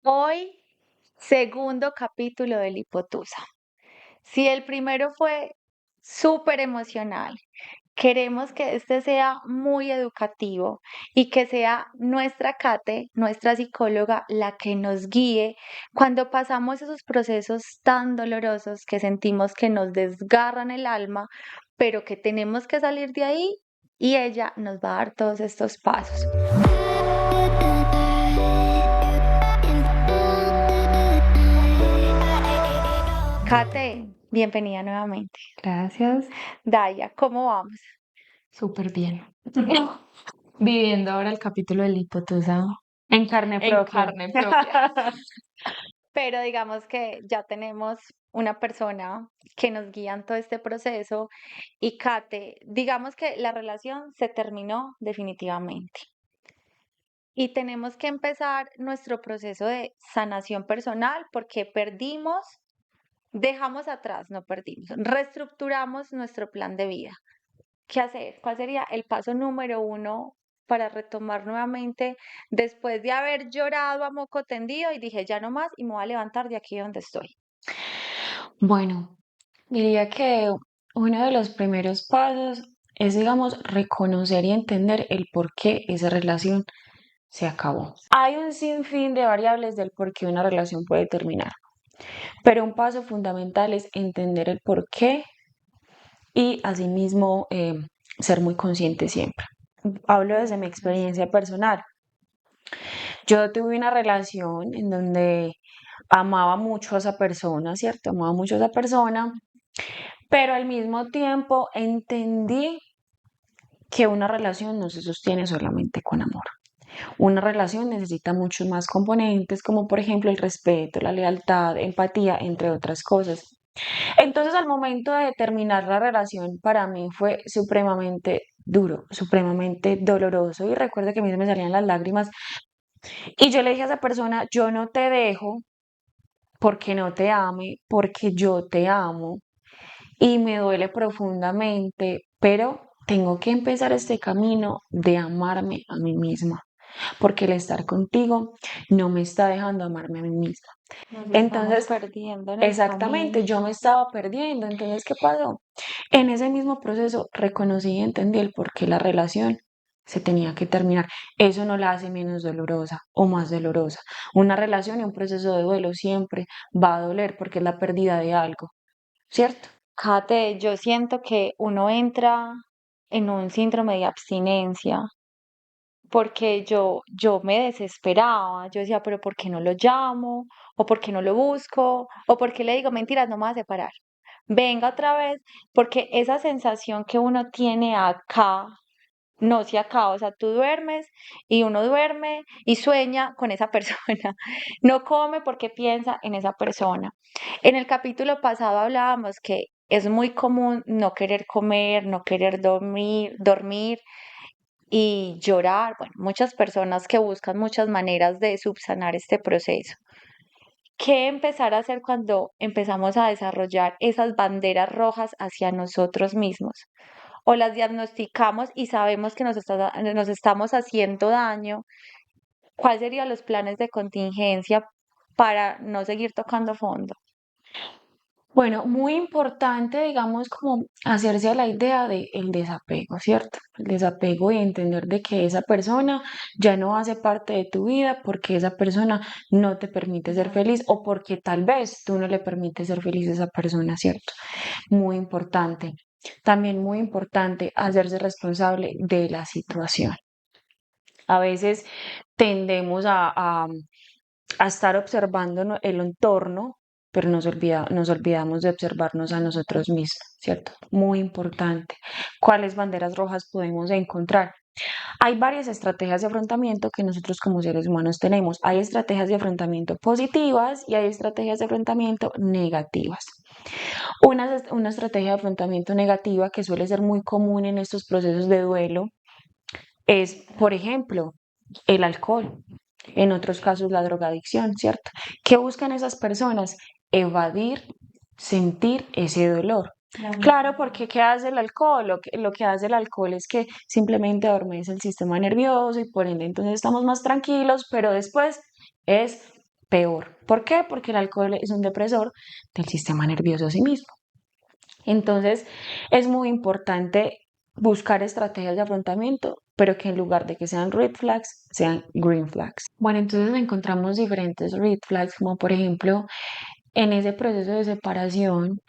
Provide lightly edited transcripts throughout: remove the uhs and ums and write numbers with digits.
Hoy, segundo capítulo de Lipotusa. Si el primero fue súper emocional, queremos que este sea muy educativo y que sea nuestra Kate, nuestra psicóloga, la que nos guíe cuando pasamos esos procesos tan dolorosos que sentimos que nos desgarran el alma, pero que tenemos que salir de ahí y ella nos va a dar todos estos pasos. Kate, bienvenida nuevamente. Gracias, Daya, ¿cómo vamos? súper bien. Viviendo ahora el capítulo del hipotusa En carne en propia. carne propia. Pero digamos que ya tenemos una persona que nos guía en todo este proceso y Kate, digamos que la relación se terminó definitivamente y tenemos que empezar nuestro proceso de sanación personal porque perdimos, dejamos atrás, no perdimos, reestructuramos nuestro plan de vida. ¿Qué hacer? ¿Cuál sería el paso número uno para retomar nuevamente después de haber llorado a moco tendido y dije ya no más y me voy a levantar de aquí donde estoy? Bueno, diría que uno de los primeros pasos es, digamos, reconocer y entender el por qué esa relación se acabó. Hay un sinfín de variables del por qué una relación puede terminar, pero un paso fundamental es entender el por qué y asimismo ser muy consciente siempre. Hablo desde mi experiencia personal. Yo tuve una relación en donde amaba mucho a esa persona, ¿cierto? Amaba mucho a esa persona, pero al mismo tiempo entendí que una relación no se sostiene solamente con amor. Una relación necesita muchos más componentes, como por ejemplo el respeto, la lealtad, empatía, entre otras cosas. Entonces, al momento de terminar la relación, para mí fue supremamente duro, supremamente doloroso y recuerdo que a mí se me salían las lágrimas y yo le dije a esa persona, yo no te dejo porque no te ame, porque yo te amo y me duele profundamente, pero tengo que empezar este camino de amarme a mí misma, porque el estar contigo no me está dejando amarme a mí misma. Nos estamos Entonces, perdiendo en el camino. exactamente, yo me estaba perdiendo. Entonces, ¿qué pasó? En ese mismo proceso reconocí y entendí el por qué la relación se tenía que terminar. Eso no la hace menos dolorosa o más dolorosa. Una relación y un proceso de duelo siempre va a doler porque es la pérdida de algo, ¿cierto? Kate, yo siento que uno entra en un síndrome de abstinencia porque yo me desesperaba, yo decía, pero ¿por qué no lo llamo? ¿O por qué no lo busco? ¿O por qué le digo mentiras, no me vas a separar? Venga otra vez, porque esa sensación que uno tiene acá no se acaba, o sea, tú duermes y uno duerme y sueña con esa persona, no come porque piensa en esa persona. En el capítulo pasado hablábamos que es muy común no querer comer, no querer dormir y llorar. Bueno, muchas personas que buscan muchas maneras de subsanar este proceso. ¿Qué empezar a hacer cuando empezamos a desarrollar esas banderas rojas hacia nosotros mismos? O las diagnosticamos y sabemos que nos estamos haciendo daño. ¿Cuáles serían los planes de contingencia para no seguir tocando fondo? Bueno, muy importante, digamos, como hacerse a la idea del desapego, ¿cierto? El desapego y entender de que esa persona ya no hace parte de tu vida porque esa persona no te permite ser feliz o porque tal vez tú no le permites ser feliz a esa persona, ¿cierto? Muy importante. También muy importante hacerse responsable de la situación. A veces tendemos a estar observando el entorno, pero nos olvidamos de observarnos a nosotros mismos, ¿cierto? Muy importante. ¿Cuáles banderas rojas podemos encontrar? Hay varias estrategias de afrontamiento que nosotros como seres humanos tenemos. Hay estrategias de afrontamiento positivas y hay estrategias de afrontamiento negativas. Una estrategia de afrontamiento negativa que suele ser muy común en estos procesos de duelo es, por ejemplo, el alcohol, en otros casos la drogadicción, ¿cierto? ¿Qué buscan esas personas? Evadir, sentir ese dolor. Claro, porque ¿qué hace el alcohol? Lo que hace el alcohol es que simplemente adormece el sistema nervioso y por ende entonces estamos más tranquilos, pero después es peor. ¿Por qué? Porque el alcohol es un depresor del sistema nervioso sí mismo. Entonces, es muy importante buscar estrategias de afrontamiento, pero que en lugar de que sean red flags, sean green flags. Bueno, entonces encontramos diferentes red flags, como por ejemplo, en ese proceso de separación,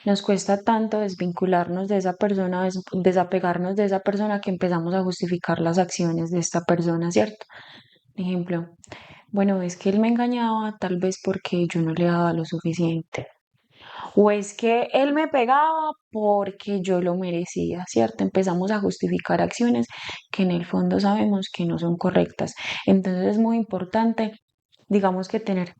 nos cuesta tanto desvincularnos de esa persona, desapegarnos de esa persona que empezamos a justificar las acciones de esta persona, ¿cierto? Ejemplo, bueno, es que él me engañaba tal vez porque yo no le daba lo suficiente. O es que él me pegaba porque yo lo merecía, ¿cierto? Empezamos a justificar acciones que en el fondo sabemos que no son correctas. Entonces es muy importante, digamos que tener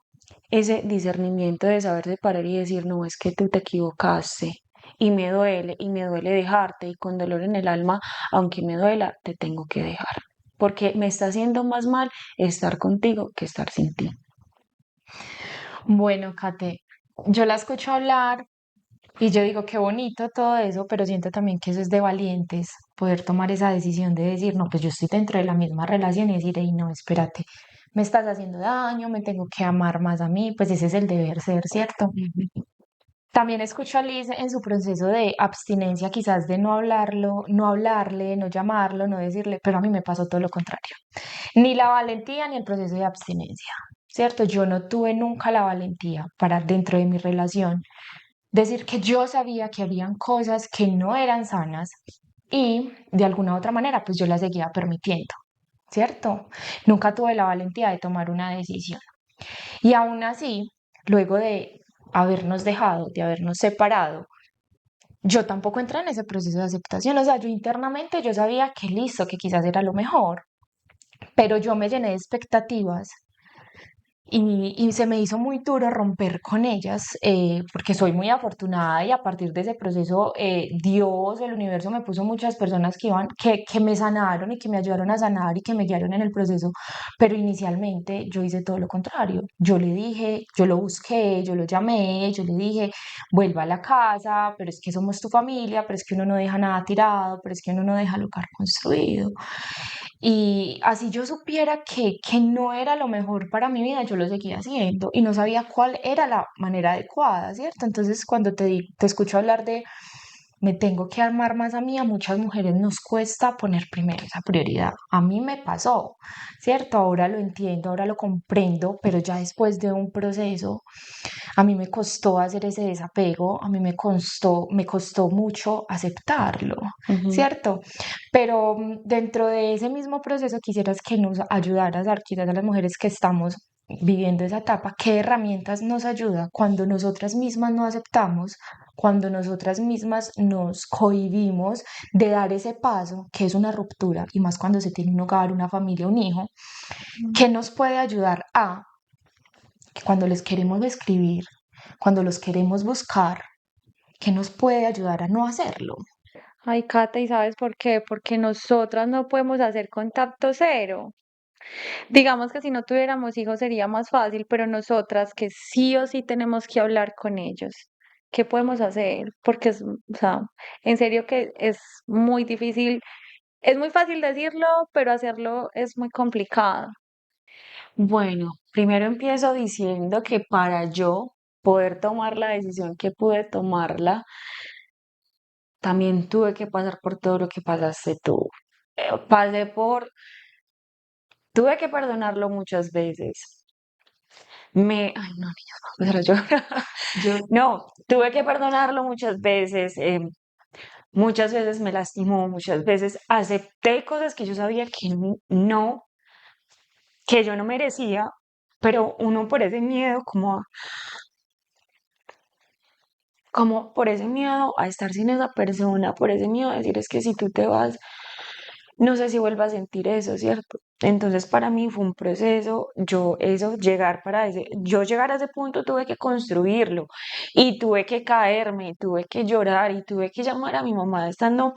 ese discernimiento de saber separar y decir, no, es que tú te equivocaste y me duele dejarte y con dolor en el alma, aunque me duela, te tengo que dejar. Porque me está haciendo más mal estar contigo que estar sin ti. Bueno, Kate, yo la escucho hablar y yo digo qué bonito todo eso, pero siento también que eso es de valientes, poder tomar esa decisión de decir, no, pues yo estoy dentro de la misma relación y decir, ey, no, espérate, me estás haciendo daño, me tengo que amar más a mí, pues ese es el deber ser, ¿cierto? Ujú. También escucho a Liz en su proceso de abstinencia, quizás de no hablarlo, no hablarle, no llamarlo, no decirle, pero a mí me pasó todo lo contrario. Ni la valentía ni el proceso de abstinencia, ¿cierto? Yo no tuve nunca la valentía para dentro de mi relación decir que yo sabía que habían cosas que no eran sanas y de alguna u otra manera pues yo las seguía permitiendo, ¿cierto? Nunca tuve la valentía de tomar una decisión. Y aún así, luego de habernos dejado, de habernos separado, yo tampoco entré en ese proceso de aceptación. O sea, yo internamente yo sabía que listo, que quizás era lo mejor, pero yo me llené de expectativas y se me hizo muy duro romper con ellas porque soy muy afortunada y a partir de ese proceso Dios, el universo me puso muchas personas que me sanaron y que me ayudaron a sanar y que me guiaron en el proceso, pero inicialmente yo hice todo lo contrario. Yo le dije, yo lo busqué, yo lo llamé, yo le dije, vuelva a la casa, pero es que somos tu familia, pero es que uno no deja nada tirado, pero es que uno no deja lugar construido. Y así yo supiera que no era lo mejor para mi vida, yo lo seguía haciendo y no sabía cuál era la manera adecuada, ¿cierto? Entonces, cuando te escucho hablar de me tengo que armar más a mí, a muchas mujeres nos cuesta poner primero esa prioridad. A mí me pasó, ¿cierto? Ahora lo entiendo, ahora lo comprendo, pero ya después de un proceso a mí me costó hacer ese desapego, a mí me costó mucho aceptarlo, Ujú. ¿cierto? Pero dentro de ese mismo proceso quisieras que nos ayudaras, quizás a las mujeres que estamos viviendo esa etapa, ¿qué herramientas nos ayuda cuando nosotras mismas no aceptamos, cuando nosotras mismas nos cohibimos de dar ese paso, que es una ruptura, y más cuando se tiene un hogar, una familia, un hijo? ¿Qué nos puede ayudar a que cuando les queremos escribir, cuando los queremos buscar, qué nos puede ayudar a no hacerlo? Ay, Cata, ¿y sabes por qué? Porque nosotras no podemos hacer contacto cero. Digamos que si no tuviéramos hijos sería más fácil, pero nosotras que sí o sí tenemos que hablar con ellos, ¿qué podemos hacer? Porque es, o sea, en serio que es muy difícil, es muy fácil decirlo, pero hacerlo es muy complicado. Bueno, primero empiezo diciendo que para yo poder tomar la decisión que pude tomarla, también tuve que pasar por todo lo que pasaste tú. Pasé por, tuve que perdonarlo muchas veces. Ay, no, niña, no, pero yo, no, tuve que perdonarlo muchas veces. Muchas veces me lastimó, muchas veces acepté cosas que yo sabía que no, que yo no merecía, pero uno por ese miedo, como por ese miedo a estar sin esa persona, por ese miedo a decir es que si tú te vas, no sé si vuelvo a sentir eso, ¿cierto? Entonces para mí fue un proceso, yo llegar a ese punto tuve que construirlo y tuve que caerme, tuve que llorar y tuve que llamar a mi mamá estando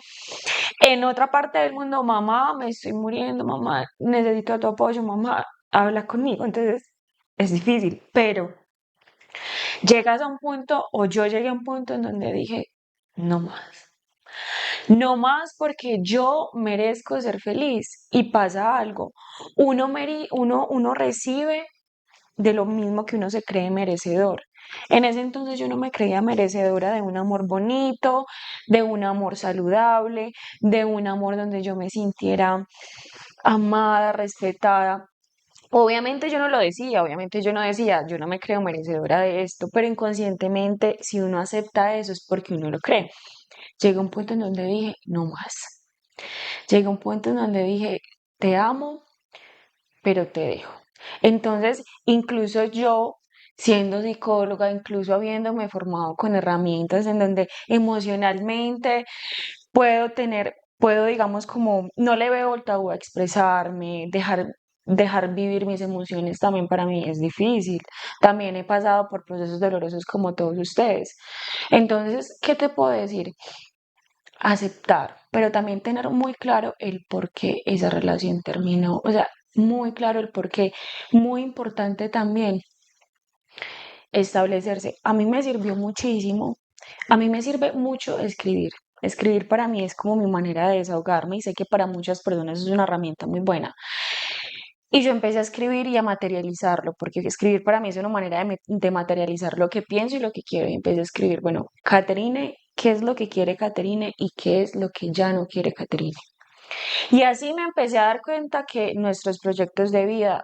en otra parte del mundo, mamá, me estoy muriendo, mamá, necesito tu apoyo, mamá, habla conmigo. Entonces es difícil, pero llegas a un punto, o yo llegué a un punto en donde dije, no más. No más porque yo merezco ser feliz y pasa algo. Uno recibe de lo mismo que uno se cree merecedor. En ese entonces yo no me creía merecedora de un amor bonito, de un amor saludable, de un amor donde yo me sintiera amada, respetada. Obviamente yo no lo decía, obviamente yo no decía, yo no me creo merecedora de esto, pero inconscientemente si uno acepta eso es porque uno lo cree. Llega un punto en donde dije, no más. Llega un punto en donde dije, te amo, pero te dejo. Entonces, incluso yo, siendo psicóloga, incluso habiéndome formado con herramientas en donde emocionalmente puedo, digamos, como, no le veo el tabú a expresarme, dejar vivir mis emociones también para mí es difícil. También he pasado por procesos dolorosos como todos ustedes. Entonces, ¿qué te puedo decir? Aceptar, pero también tener muy claro el por qué esa relación terminó, o sea, muy claro el por qué. Muy importante también establecerse. A mí me sirvió muchísimo, a mí me sirve mucho escribir. Escribir para mí es como mi manera de desahogarme y sé que para muchas personas es una herramienta muy buena. Y yo empecé a escribir y a materializarlo, porque escribir para mí es una manera de materializar lo que pienso y lo que quiero. Y empecé a escribir, bueno, Caterine, ¿qué es lo que quiere Caterine y qué es lo que ya no quiere Caterine? Y así me empecé a dar cuenta que nuestros proyectos de vida,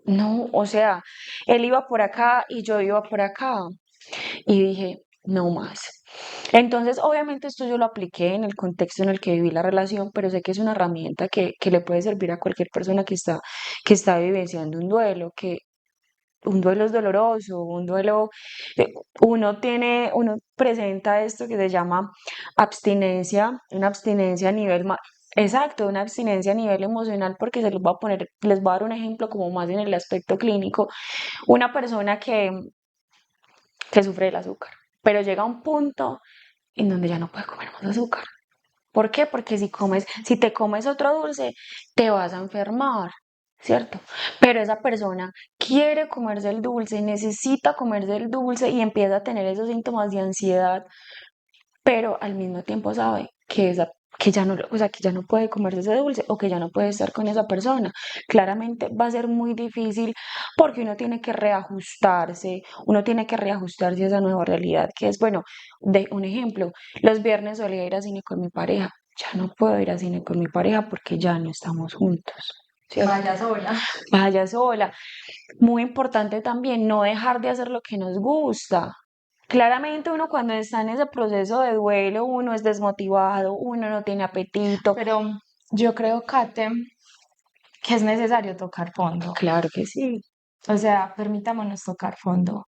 no, o sea, él iba por acá y yo iba por acá. Y dije, no más. Entonces, obviamente esto yo lo apliqué en el contexto en el que viví la relación, pero sé que es una herramienta que le puede servir a cualquier persona que está vivenciando un duelo, que un duelo es doloroso, un duelo, eh, uno presenta esto que se llama abstinencia, una abstinencia a nivel, exacto, una abstinencia a nivel emocional, porque les voy a dar un ejemplo como más en el aspecto clínico, una persona que sufre del azúcar, pero llega a un punto en donde ya no puede comer más azúcar. ¿Por qué? Porque si te comes otro dulce, te vas a enfermar, ¿cierto? Pero esa persona quiere comerse el dulce, necesita comerse el dulce y empieza a tener esos síntomas de ansiedad, pero al mismo tiempo sabe que ya no, o sea, que ya no puede comerse ese dulce o que ya no puede estar con esa persona. Claramente va a ser muy difícil porque uno tiene que reajustarse a esa nueva realidad, que es, bueno, de un ejemplo, los viernes solía ir a cine con mi pareja, ya no puedo ir a cine con mi pareja porque ya no estamos juntos. ¿Cierto? Vaya sola. Vaya sola. Muy importante también no dejar de hacer lo que nos gusta. Claramente uno cuando está en ese proceso de duelo, uno es desmotivado, uno no tiene apetito. Pero yo creo, Kate, que es necesario tocar fondo. Claro que sí. O sea, permitámonos tocar fondo.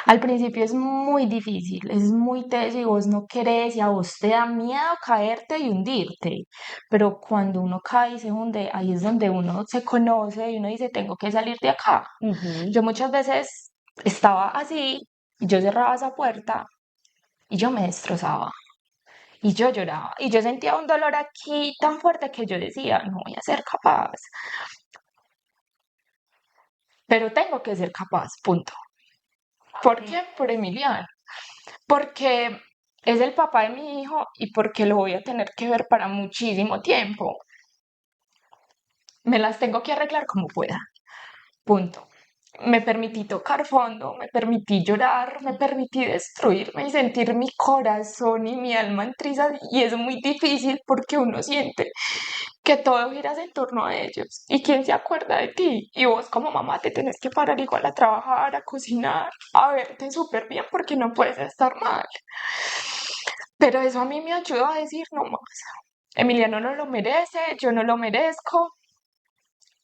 Al principio es muy difícil, es muy teso y vos no querés y a vos te da miedo caerte y hundirte. Pero cuando uno cae y se hunde, ahí es donde uno se conoce y uno dice, tengo que salir de acá. Ujú. Yo muchas veces estaba así, y yo cerraba esa puerta y yo me destrozaba. Y yo lloraba. Y yo sentía un dolor aquí tan fuerte que yo decía, no voy a ser capaz. Pero tengo que ser capaz, punto. ¿Por qué? Por Emiliano. Porque es el papá de mi hijo y porque lo voy a tener que ver para muchísimo tiempo. Me las tengo que arreglar como pueda. Punto. Me permití tocar fondo, me permití llorar, me permití destruirme y sentir mi corazón y mi alma en trizas. Y es muy difícil porque uno siente que todo giras en torno a ellos. ¿Y quién se acuerda de ti? Y vos como mamá te tenés que parar igual a trabajar, a cocinar, a verte súper bien porque no puedes estar mal. Pero eso a mí me ayudó a decir no más. Emiliano no lo merece, yo no lo merezco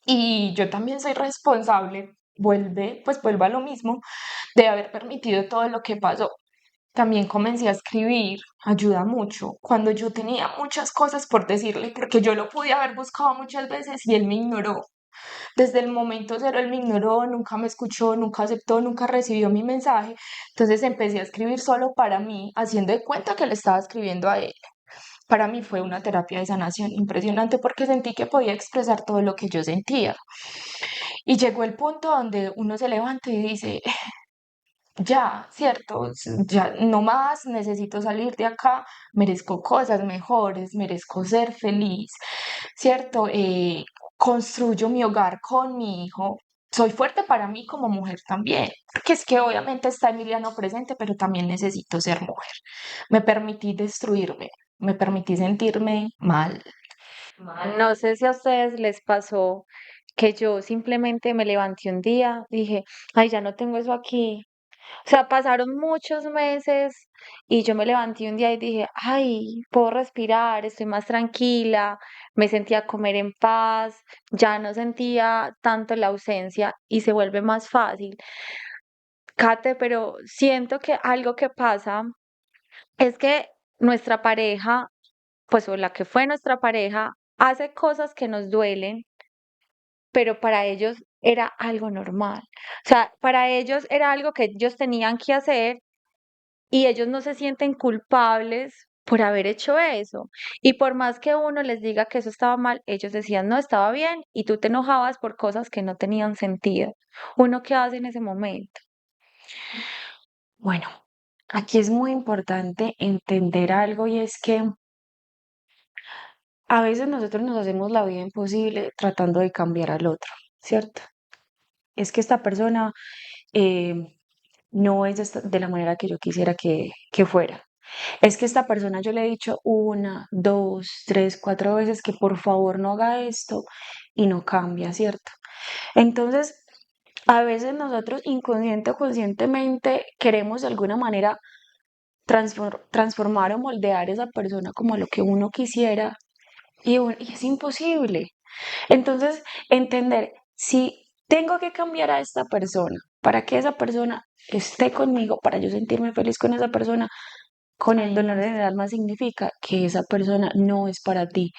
y yo también soy responsable. Vuelvo a lo mismo de haber permitido todo lo que pasó. También comencé a escribir, ayuda mucho. Cuando yo tenía muchas cosas por decirle, porque yo lo pude haber buscado muchas veces y él me ignoró. Desde el momento cero él me ignoró, nunca me escuchó, nunca aceptó, nunca recibió mi mensaje. Entonces empecé a escribir solo para mí, haciendo de cuenta que le estaba escribiendo a él. Para mí fue una terapia de sanación impresionante porque sentí que podía expresar todo lo que yo sentía. Y llegó el punto donde uno se levanta y dice, ya, cierto, ya no más, necesito salir de acá, merezco cosas mejores, merezco ser feliz, cierto, construyo mi hogar con mi hijo, soy fuerte para mí como mujer también, porque es que obviamente está Emiliano presente, pero también necesito ser mujer. Me permití destruirme, me permití sentirme mal. No sé si a ustedes les pasó que yo simplemente me levanté un día, dije, ay, ya no tengo eso aquí. O sea, pasaron muchos meses y yo me levanté un día y dije, ay, puedo respirar, estoy más tranquila, me sentía comer en paz, ya no sentía tanto la ausencia y se vuelve más fácil. Kate, pero siento que algo que pasa es que nuestra pareja, pues o la que fue nuestra pareja, hace cosas que nos duelen, pero para ellos era algo normal. O sea, para ellos era algo que ellos tenían que hacer y ellos no se sienten culpables por haber hecho eso. Y por más que uno les diga que eso estaba mal, ellos decían, no, estaba bien, y tú te enojabas por cosas que no tenían sentido. ¿Uno qué hace en ese momento? Bueno, aquí es muy importante entender algo y es que a veces nosotros nos hacemos la vida imposible tratando de cambiar al otro, ¿cierto? Es que esta persona eh, no es de la manera que yo quisiera que fuera. Es que esta persona yo le he dicho una, dos, tres, cuatro veces que por favor no haga esto y no cambia, ¿cierto? Entonces, a veces nosotros inconsciente o conscientemente queremos de alguna manera transformar o moldear a esa persona como lo que uno quisiera y es imposible. Entonces, entender si tengo que cambiar a esta persona para que esa persona esté conmigo, para yo sentirme feliz con esa persona, con el dolor en el alma significa que esa persona no es para ti.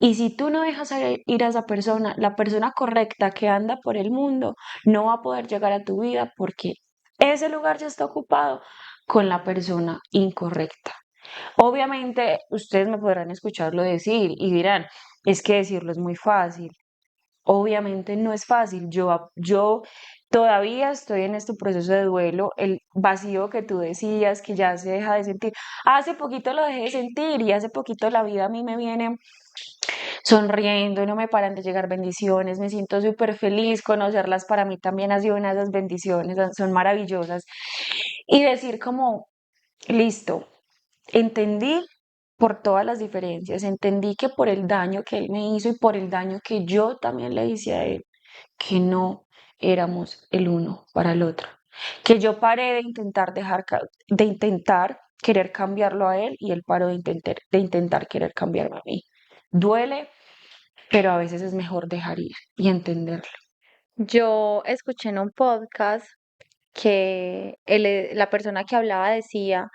Y si tú no dejas ir a esa persona, la persona correcta que anda por el mundo no va a poder llegar a tu vida porque ese lugar ya está ocupado con la persona incorrecta. Obviamente, ustedes me podrán escucharlo decir y dirán, es que decirlo es muy fácil. Obviamente no es fácil. Yo todavía estoy en este proceso de duelo. El vacío que tú decías que ya se deja de sentir. Hace poquito lo dejé de sentir y hace poquito la vida a mí me viene sonriendo, no me paran de llegar bendiciones, me siento súper feliz, conocerlas para mí también ha sido una de esas bendiciones, son maravillosas. Y decir como, listo, entendí por todas las diferencias, entendí que por el daño que él me hizo y por el daño que yo también le hice a él, que no éramos el uno para el otro, que yo paré de intentar de intentar querer cambiarlo a él y él paró de intentar querer cambiarme a mí. Duele, pero a veces es mejor dejar ir y entenderlo. Yo escuché en un podcast que la persona que hablaba decía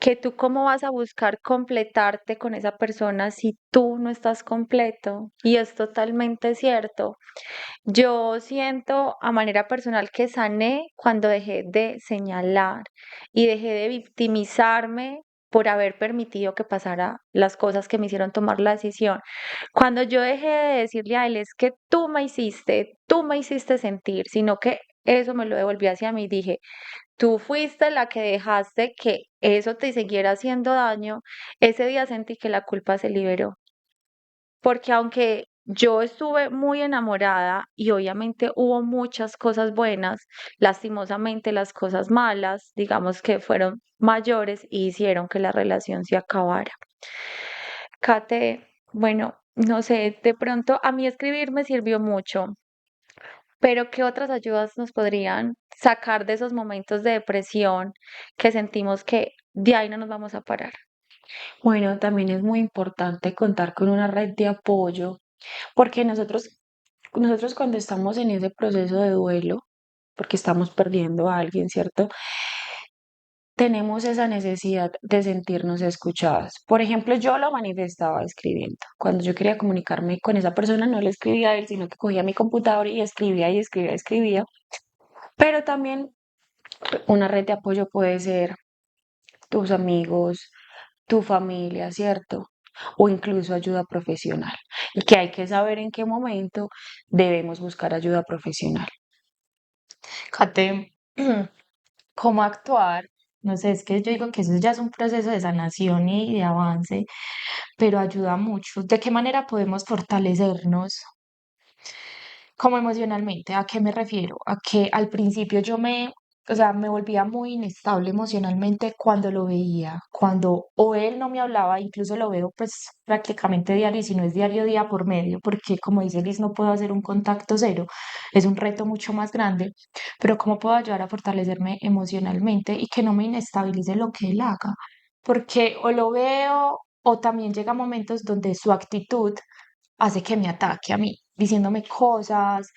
que tú cómo vas a buscar completarte con esa persona si tú no estás completo. Y es totalmente cierto. Yo siento a manera personal que sané cuando dejé de señalar y dejé de victimizarme por haber permitido que pasara las cosas que me hicieron tomar la decisión. Cuando yo dejé de decirle a él, es que tú me hiciste sentir, sino que eso me lo devolví hacia mí, dije, tú fuiste la que dejaste que eso te siguiera haciendo daño. Ese día sentí que la culpa se liberó, porque aunque yo estuve muy enamorada y obviamente hubo muchas cosas buenas, lastimosamente las cosas malas, digamos que fueron mayores y hicieron que la relación se acabara. Kate, bueno, no sé, de pronto a mí escribir me sirvió mucho, pero ¿qué otras ayudas nos podrían sacar de esos momentos de depresión que sentimos que de ahí no nos vamos a parar? Bueno, también es muy importante contar con una red de apoyo, porque nosotros cuando estamos en ese proceso de duelo, porque estamos perdiendo a alguien, ¿cierto? Tenemos esa necesidad de sentirnos escuchadas. Por ejemplo, yo lo manifestaba escribiendo. Cuando yo quería comunicarme con esa persona, no le escribía a él, sino que cogía mi computador y escribía y escribía y escribía. Pero también una red de apoyo puede ser tus amigos, tu familia, ¿cierto? O incluso ayuda profesional. Y que hay que saber en qué momento debemos buscar ayuda profesional. Kate, ¿cómo actuar? No sé, es que yo digo que eso ya es un proceso de sanación y de avance, pero ayuda mucho. ¿De qué manera podemos fortalecernos? como emocionalmente, ¿a qué me refiero? A que al principio o sea, me volvía muy inestable emocionalmente cuando lo veía, cuando o él no me hablaba, incluso lo veo pues prácticamente diario, y si no es diario, día por medio, porque como dice Liz, no puedo hacer un contacto cero, es un reto mucho más grande, pero ¿cómo puedo ayudar a fortalecerme emocionalmente y que no me inestabilice lo que él haga? Porque o lo veo o también llega momentos donde su actitud hace que me ataque a mí, diciéndome cosas,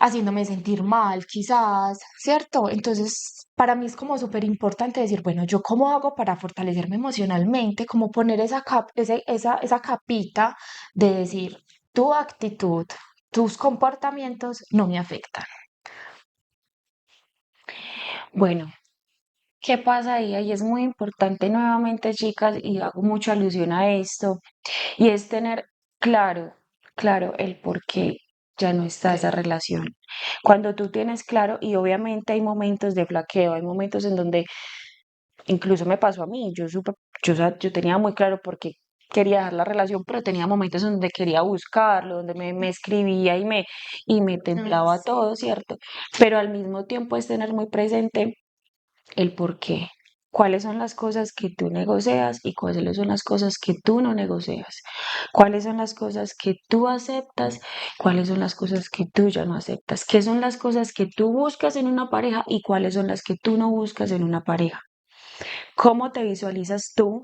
haciéndome sentir mal, quizás, ¿cierto? Entonces, para mí es como súper importante decir, bueno, ¿yo cómo hago para fortalecerme emocionalmente? Como poner esa capita de decir, tu actitud, tus comportamientos no me afectan. Bueno, ¿qué pasa ahí? Ahí es muy importante nuevamente, chicas, y hago mucha alusión a esto, y es tener claro, claro el por qué ya no está esa Ok. relación. Cuando tú tienes claro, y obviamente hay momentos de flaqueo, hay momentos en donde incluso me pasó a mí, o sea, yo tenía muy claro por qué quería dejar la relación, pero tenía momentos en donde quería buscarlo, donde me escribía y me Ay, templaba sí. todo, ¿cierto? Pero al mismo tiempo es tener muy presente el por qué. ¿Cuáles son las cosas que tú negocias y cuáles son las cosas que tú no negocias? ¿Cuáles son las cosas que tú aceptas? ¿Cuáles son las cosas que tú ya no aceptas? ¿Qué son las cosas que tú buscas en una pareja y cuáles son las que tú no buscas en una pareja? ¿Cómo te visualizas tú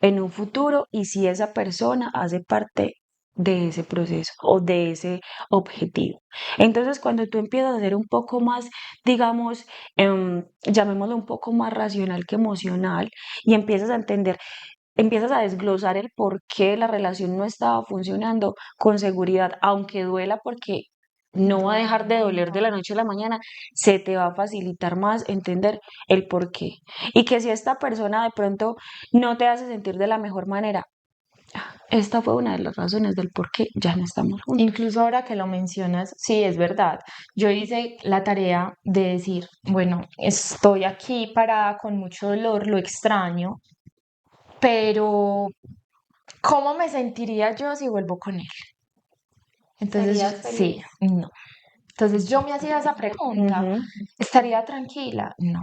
en un futuro y si esa persona hace parte de ese proceso o de ese objetivo? Entonces, cuando tú empiezas a ser un poco más, digamos, llamémoslo un poco más racional que emocional y empiezas a entender, empiezas a desglosar el por qué la relación no estaba funcionando con seguridad, aunque duela porque no va a dejar de doler de la noche a la mañana, se te va a facilitar más entender el por qué. Y que si esta persona de pronto no te hace sentir de la mejor manera, esta fue una de las razones del por qué ya no estamos juntos. Incluso ahora que lo mencionas, sí, es verdad. Yo hice la tarea de decir, bueno, estoy aquí parada con mucho dolor, lo extraño, pero ¿cómo me sentiría yo si vuelvo con él? Entonces, ¿Serías sí, feliz? no. Entonces yo me hacía esa pregunta, Ujú, ¿estaría tranquila? No.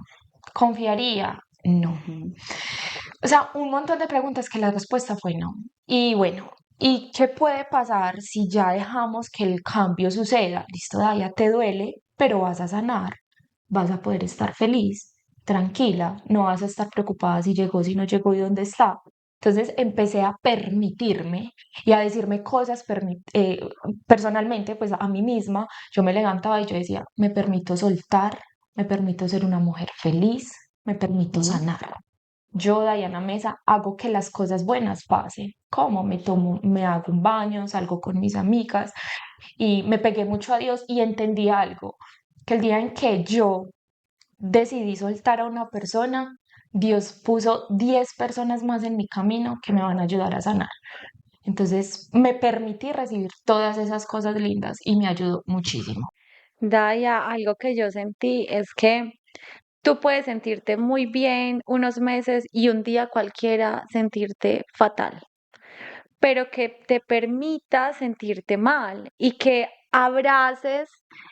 ¿Confiaría? No. ujú. O sea, un montón de preguntas que la respuesta fue no. Y bueno, ¿y qué puede pasar si ya dejamos que el cambio suceda? Listo, Daya, te duele, pero vas a sanar, vas a poder estar feliz, tranquila, no vas a estar preocupada si llegó, si no llegó y dónde está. Entonces empecé a permitirme y a decirme cosas personalmente, pues a mí misma. Yo me levantaba y yo decía, me permito soltar, me permito ser una mujer feliz, me permito Ujú. sanar. Yo, Diana Mesa, hago que las cosas buenas pasen. ¿Cómo? Me hago un baño, salgo con mis amigas y me pegué mucho a Dios y entendí algo, que el día en que yo decidí soltar a una persona, Dios puso 10 personas más en mi camino que me van a ayudar a sanar. Entonces me permití recibir todas esas cosas lindas y me ayudó muchísimo. Daya, algo que yo sentí es que tú puedes sentirte muy bien unos meses y un día cualquiera sentirte fatal, pero que te permita sentirte mal y que abraces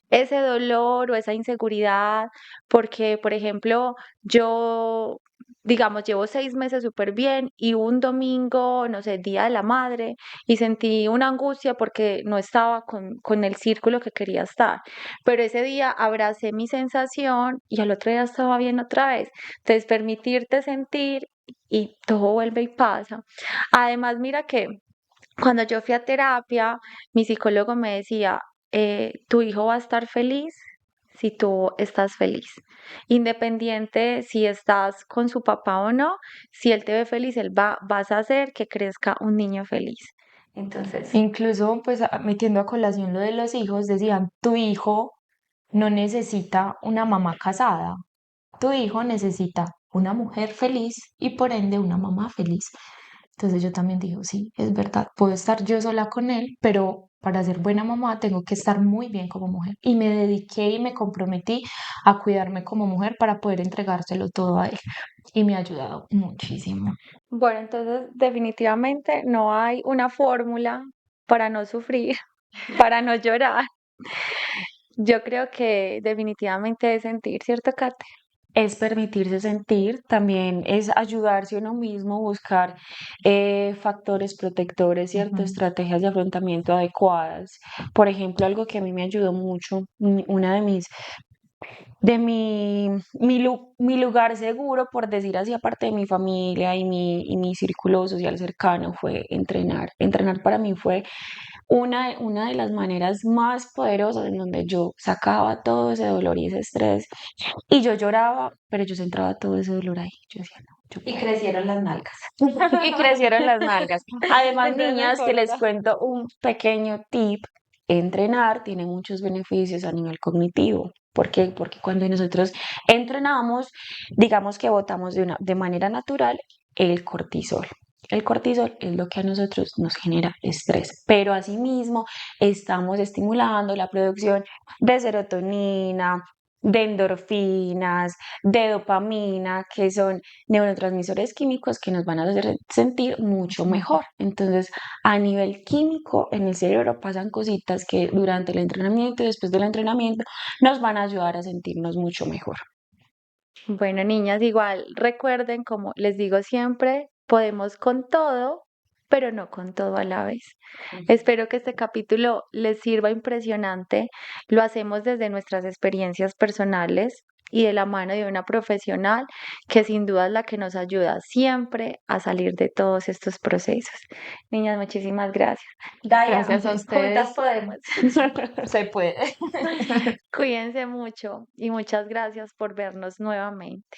ese dolor o esa inseguridad, porque, por ejemplo, yo, digamos, llevo 6 meses súper bien y un domingo, no sé, Día de la Madre, y sentí una angustia porque no estaba con el círculo que quería estar, pero ese día abracé mi sensación y al otro día estaba bien otra vez. Entonces, permitirte sentir y todo vuelve y pasa. Además, mira que cuando yo fui a terapia, mi psicólogo me decía, tu hijo va a estar feliz si tú estás feliz. Independiente si estás con su papá o no, si él te ve feliz, vas a hacer que crezca un niño feliz. Entonces, Incluso, pues metiendo a colación lo de los hijos, decían, tu hijo no necesita una mamá casada, tu hijo necesita una mujer feliz y por ende una mamá feliz. Entonces yo también digo, sí, es verdad, puedo estar yo sola con él, pero para ser buena mamá tengo que estar muy bien como mujer. Y me dediqué y me comprometí a cuidarme como mujer para poder entregárselo todo a él. Y me ha ayudado muchísimo. bueno, entonces definitivamente no hay una fórmula para no sufrir. para no llorar. Yo creo que definitivamente es sentir, ¿cierto, Kate? Es permitirse sentir, también es ayudarse a uno mismo, buscar factores protectores, ¿cierto? Ujú. Estrategias de afrontamiento adecuadas. Por ejemplo, algo que a mí me ayudó mucho, una mi lugar seguro, por decir así, aparte de mi familia y mi círculo social cercano, fue entrenar. Entrenar para mí fue una de las maneras más poderosas en donde yo sacaba todo ese dolor y ese estrés y yo lloraba, pero yo centraba todo ese dolor ahí. Yo decía, no, yo Y puedo. crecieron las nalgas. Y crecieron las nalgas. Además, Entonces no niñas, que les importa. cuento un pequeño tip. Entrenar tiene muchos beneficios a nivel cognitivo. ¿Por qué? Porque cuando nosotros entrenamos, digamos que botamos de manera natural el cortisol. El cortisol es lo que a nosotros nos genera estrés, pero asimismo estamos estimulando la producción de serotonina, de endorfinas, de dopamina, que son neurotransmisores químicos que nos van a hacer sentir mucho Ujú. mejor. Entonces, a nivel químico, en el cerebro pasan cositas que durante el entrenamiento y después del entrenamiento nos van a ayudar a sentirnos mucho mejor. Bueno, niñas, igual recuerden, como les digo siempre, podemos con todo, pero no con todo a la vez. Espero que este capítulo les sirva impresionante. Lo hacemos desde nuestras experiencias personales y de la mano de una profesional que sin duda es la que nos ayuda siempre a salir de todos estos procesos. Niñas, muchísimas gracias. Gracias a Diane, juntas ustedes. podemos. Se puede. Cuídense mucho y muchas gracias por vernos nuevamente.